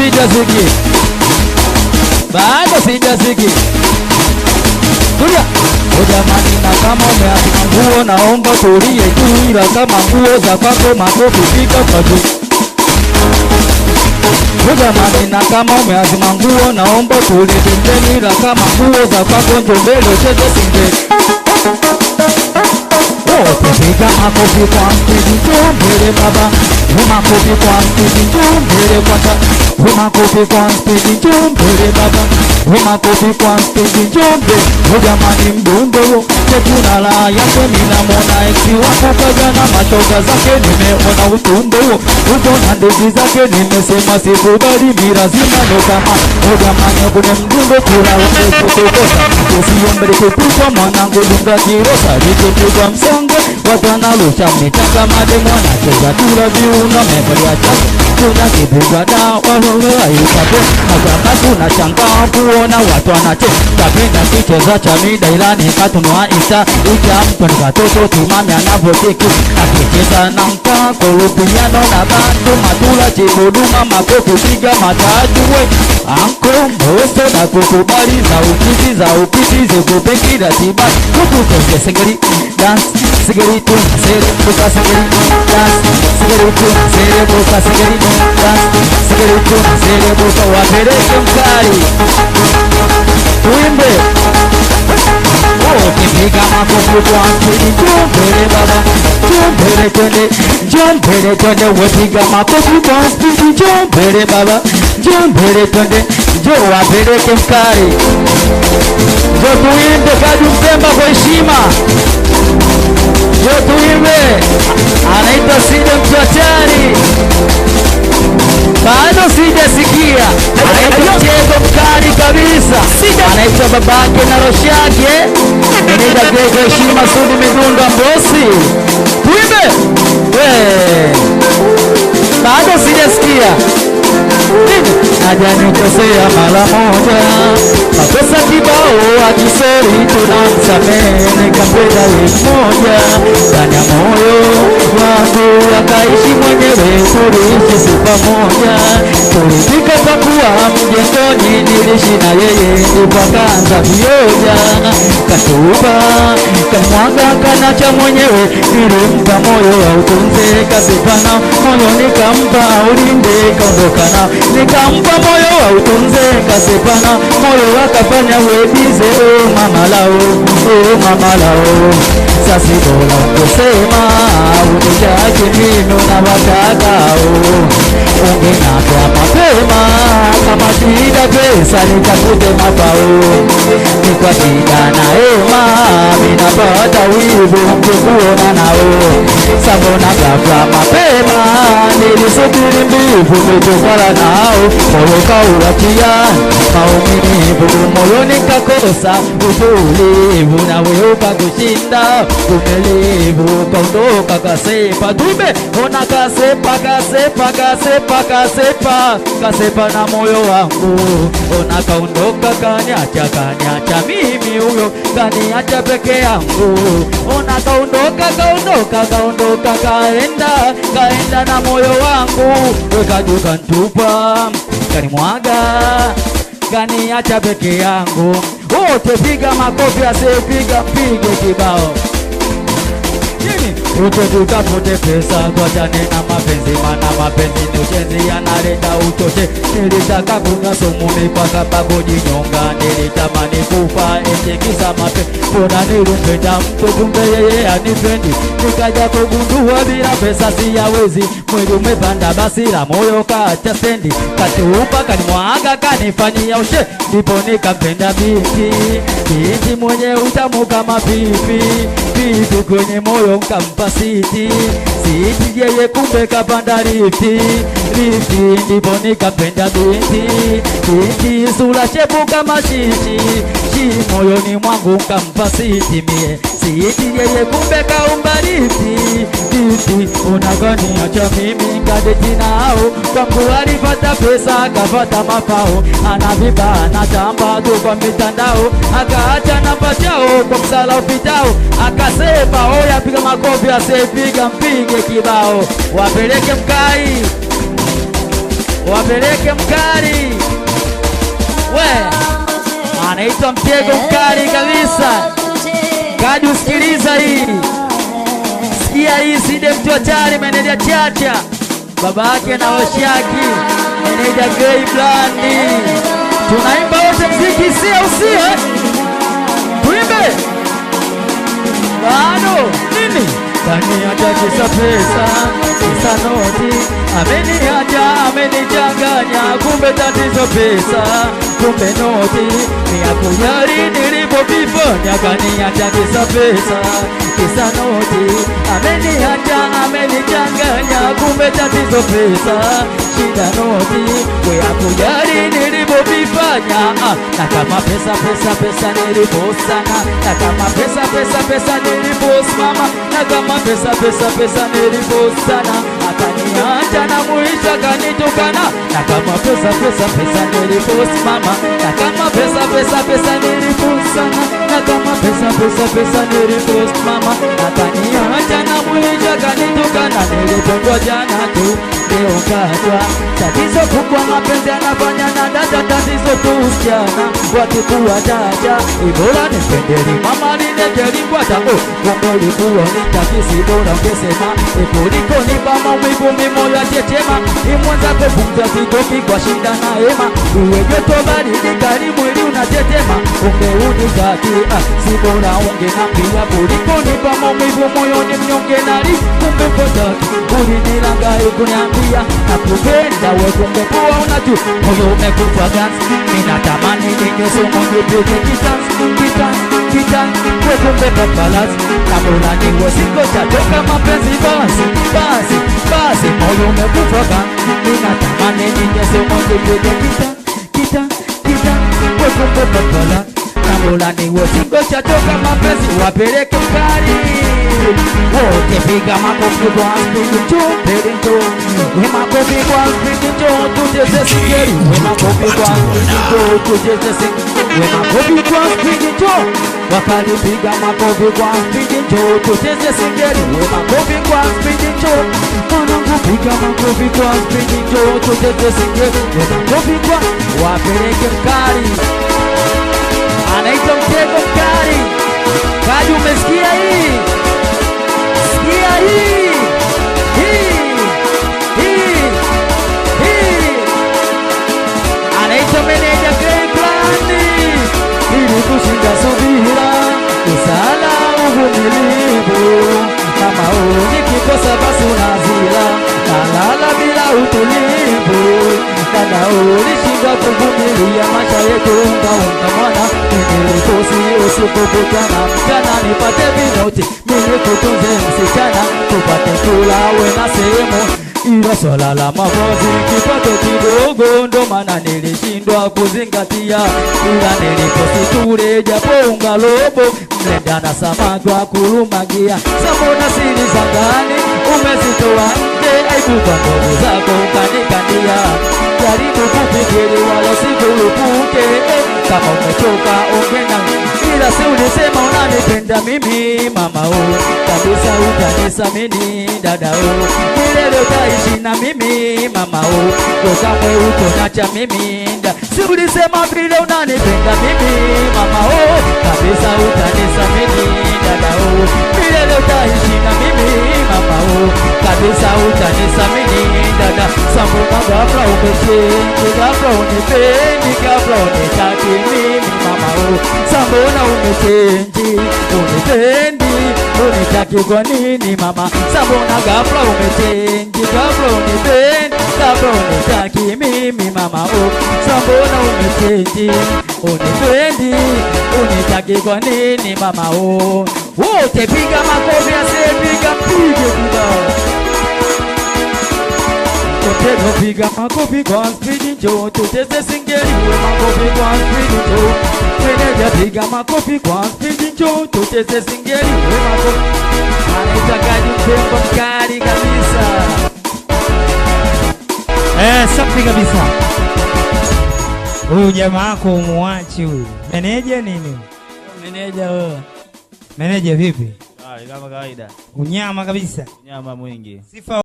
sijaziki, bado sijaziki. Tulia. Jamani na kama umeazima nguo naomba tulie tu, ila kama nguo za kwako makofi piga kwa juu. Jamani na kama umeazima nguo naomba tulie pembeni, ila kama nguo za kwako ndio mbele cheze singeli. Piga makofi kwa spidi, njoo mbele baba. Makofi kwa spidi, njoo mbele kwanza. Makofi kwa spidi, njoo mbele baba. Makofi kwa spidi, njoo mbele. Jamani mdundo chekuna la yake ninamwona eksi wako kajana mashoga zake nimeona utundo uko na ndezi zake nimesema sikubali mirazima ndo kama. Jamani kune mdundo kula wake kutokosa usiyombele kupikwa mwanangu dunga kirosa likipigwa msonge watana lusha mitaka made mwana cheza tula viuna mevalia chaka kuna kibuga da wahola yukape magamba kuna changa kuona watu wanache tapenda kicheza cha mida ilani katunua isa uja mpani katoto timami anavoteki akicheza na mka kolupiano na bandu matula chibuduma makofi piga matatu we anko mboso na kukubali za upiti zikupekida tiba kukutenge singeri dance singeri tu sere buka singeri dance singeri tu sere buka singeri dance singeri tu sere buka wapereke mkari tuimbe. Kipiga makofi kwa spidi, njoo mbele baba, njoo mbele twende, njoo mbele twende. Wapiga makofi kwa spidi, njoo mbele baba, njoo mbele twende, njoo wapeleke mkari. Njoo tuimbe Kaju Mpemba kwa heshima, njoo tuimbe. Anaitwa Side Mtwatari, bado sijasikia. Anaitwa Mchezo mkali kabisa, anaitwa babake na Roshage. Meneja Grego heshima Sudi Midunda Mbosi. Tuimbe. Bado sijasikia. Naja nikosea mara moja, makosa kibao akisori tunamsamehe, nikampenda wiki moja ndani ya moyo wangu akaishi mwenyewe, tuliishi siku pamoja, tulifika kwa kuwa mjengoni, niliishi na yeye ndipo akaanza vioja, katuba kamwaga kanacha mwenyewe, nilimpa moyo autunze, kasipana moyo nikampa ulinde, kaondokana nikampa moyo autunze, kasipana moyo wakafanya webize. Mama lao sasi dola kusema unijaki mino na watakao ungenapea mapema kama shida pesa nikakute mapao nikwa shida na ema minapata wivu mkukuona nao sabona gafla mapema nilisubiri mbivu mitofala nao moyo kaulatia maumivu moyoni kakosa utulivu na weuka kushinda umelivu kaondoka kasepa tume ona kasepa na moyo wangu ona kaondoka kaniacha mimi huyo kaniacha peke yangu ona kaondoka kaenda na moyo wangu wekajuka ntupa kanimwaga kaniacha peke yangu. Wote piga makofi, asiyepiga mpige kibao. Uto tutafute pesa tuachane na mapenzi, mana mapenzi ni ushenzi yanaleta uchoche. Nilitaka kunywa sumu mipaka babu jinyonga, nilitamani kufa eti kisa mapenzi. Mbona nilimpenda mtu kumbe yeye hanipendi, nikaja kugundua bila pesa siyawezi. Mwili umepanda basi la moyo kaacha stendi, katupa kanimwaga kanifanyia ushe, ndipo nikampenda binti mwenye utamu kama pipi kwenye moyo nkampa siti yeye kumbe kapanda lifti ndipo nikapenda binti sura shepu kama shishi moyoni mwangu nkampa siti yeye kumbe kaumba lifti unagoniacha mimi kadeti nao kwangu alipata pesa akapata mafao anaviba anatamba tu kwa mitandao akaacha namba chao kwa msala upitao akasepa oya piga makofi asiyepiga mpige kibao wapeleke mkai wapeleke mkali. We anaitwa Mtego mkali kabisa. Kaji usikiliza hii. Sikia hii Side mtu hatari meneja Chacha. Baba yake na Washaki meneja Grey Blandi. Tunaimba wote mziki sia usie. Tuimbe. Bado nini? Kaniacha kisa pesa, kisa noti. Amenichanganya, kumbe tatizo pesa, kumbe noti. Mia kujali nilipopifanya. Kaniacha kisa pesa, kisa noti. Amenichanganya, kumbe tatizo pesa, shida noti. Mia kujali nilipopifanya. Na kama pesa niliposana. Na kama pesa niliposimama. Na kama pesa niliposana. Akaniacha na muisha kanitukana. Na kama pesa niliposimama. Na kama pesa niliposana. Na kama pesa niliposimama. Akaniacha na muisha kanitukana. Nilipendwa jana tu leo kachwa. Tatizo kubwa mapenzi anafanya na dada. Tatizo tu usichana wakikuwa dada. Ibora nipendeli mama ninekeli kwa tango. Kumuli kuwa nitakisi bora ungesema. Ikuliko nipa maumivu mimoyo ya tetema. Imwanza kufunza sitoki kwa shinda na ema. Uwe joto baridi kari mwili unatetema. Ungeunizaki si bora ungenambia. Kuliko nipa maumivu moyo ni mnyonge nari. Kumbe mpotaki ulinilangai kuniambia. Na kupenda we kumbe kuwa unaju. Moyo umekufa gansi. Minatamani ninyoso mungu peke kitansi. We kumbe papalas. Na mula niwe singo chatoka mapenzi basi. Moyo umekufa gansi. Minatamani ninyoso mungu peke kitansi. We kumbe papalas. Na mula niwe singo chatoka mapenzi. Wapeleke mkali. Wote piga makofi kwa spidi njoo mbele njoo. We makofi kwa spidi njoo tucheze singeli. We makofi kwa spidi njoo tucheze singeli. We makofi kwa spidi njoo. Wakali piga makofi kwa spidi njoo tucheze singeli. We makofi kwa spidi njoo. Mwanangu piga makofi kwa spidi njoo tucheze singeli. We makofi kwa wapeleke mkali. Anaitwa Mtego mkali. Kaji umesikia hii? Sikia hii. Anaitwa meneja Grey Blandi. Ili kushinda subira, usala uvumilivu. Kama nikikosa basi unazila. Nalala bila utulivu. Dada ulishinda kuvumilia maisha yetu unga mwana. Nilikosi usiku kuchana mchana nipate vinoti. Mimi kutunze msichana tupate kula we na sehemu. Ila swala la mavazi kipato kidogo ndo maana nilishindwa kuzingatia. Ila nilikosi tule japo unga robo. Mlenda na samaki wa kulumagia. Sabona siri zangani umezitoa nje. Aibu kwa ndogo zako kanikania. Jaribu kufikiri wala sikurupuke. Kama umechoka ongena. Ila si ulisema unanipenda mimi mama kabisa utanisamini dada milele utaishi na mimi mama kamwe utonacha mimi si ulisema vile unanipenda mimi mama kabisa utanisamini dada milele utaishi na mimi mama kabisa utanisamini dada. Sambuna ghafla umechange, ghafla unipendi, ghafla unitaki mimi mama Sambuna umechange, unipendi, unitaki kwa nini mama? Sambuna ghafla umechange, ghafla unipendi, ghafla unitaki mimi mama Sambuna umechange, unipendi, unitaki kwa nini mama wote piga makofi asiyepiga mpige kibao. Mtego piga makofi kwa spidi njoo tucheze singeli. We makofi kwa spidi njoo. Meneja piga makofi kwa spidi njoo tucheze singeli. We makofi. Anaitakaji Mtego mkali kabisa. Safi kabisa. Huyu jamaa wako umuachi huyu. Meneja nini? Meneja wewe. Meneja vipi? Kama kawaida. Unyama kabisa. Unyama mwingi. Sifa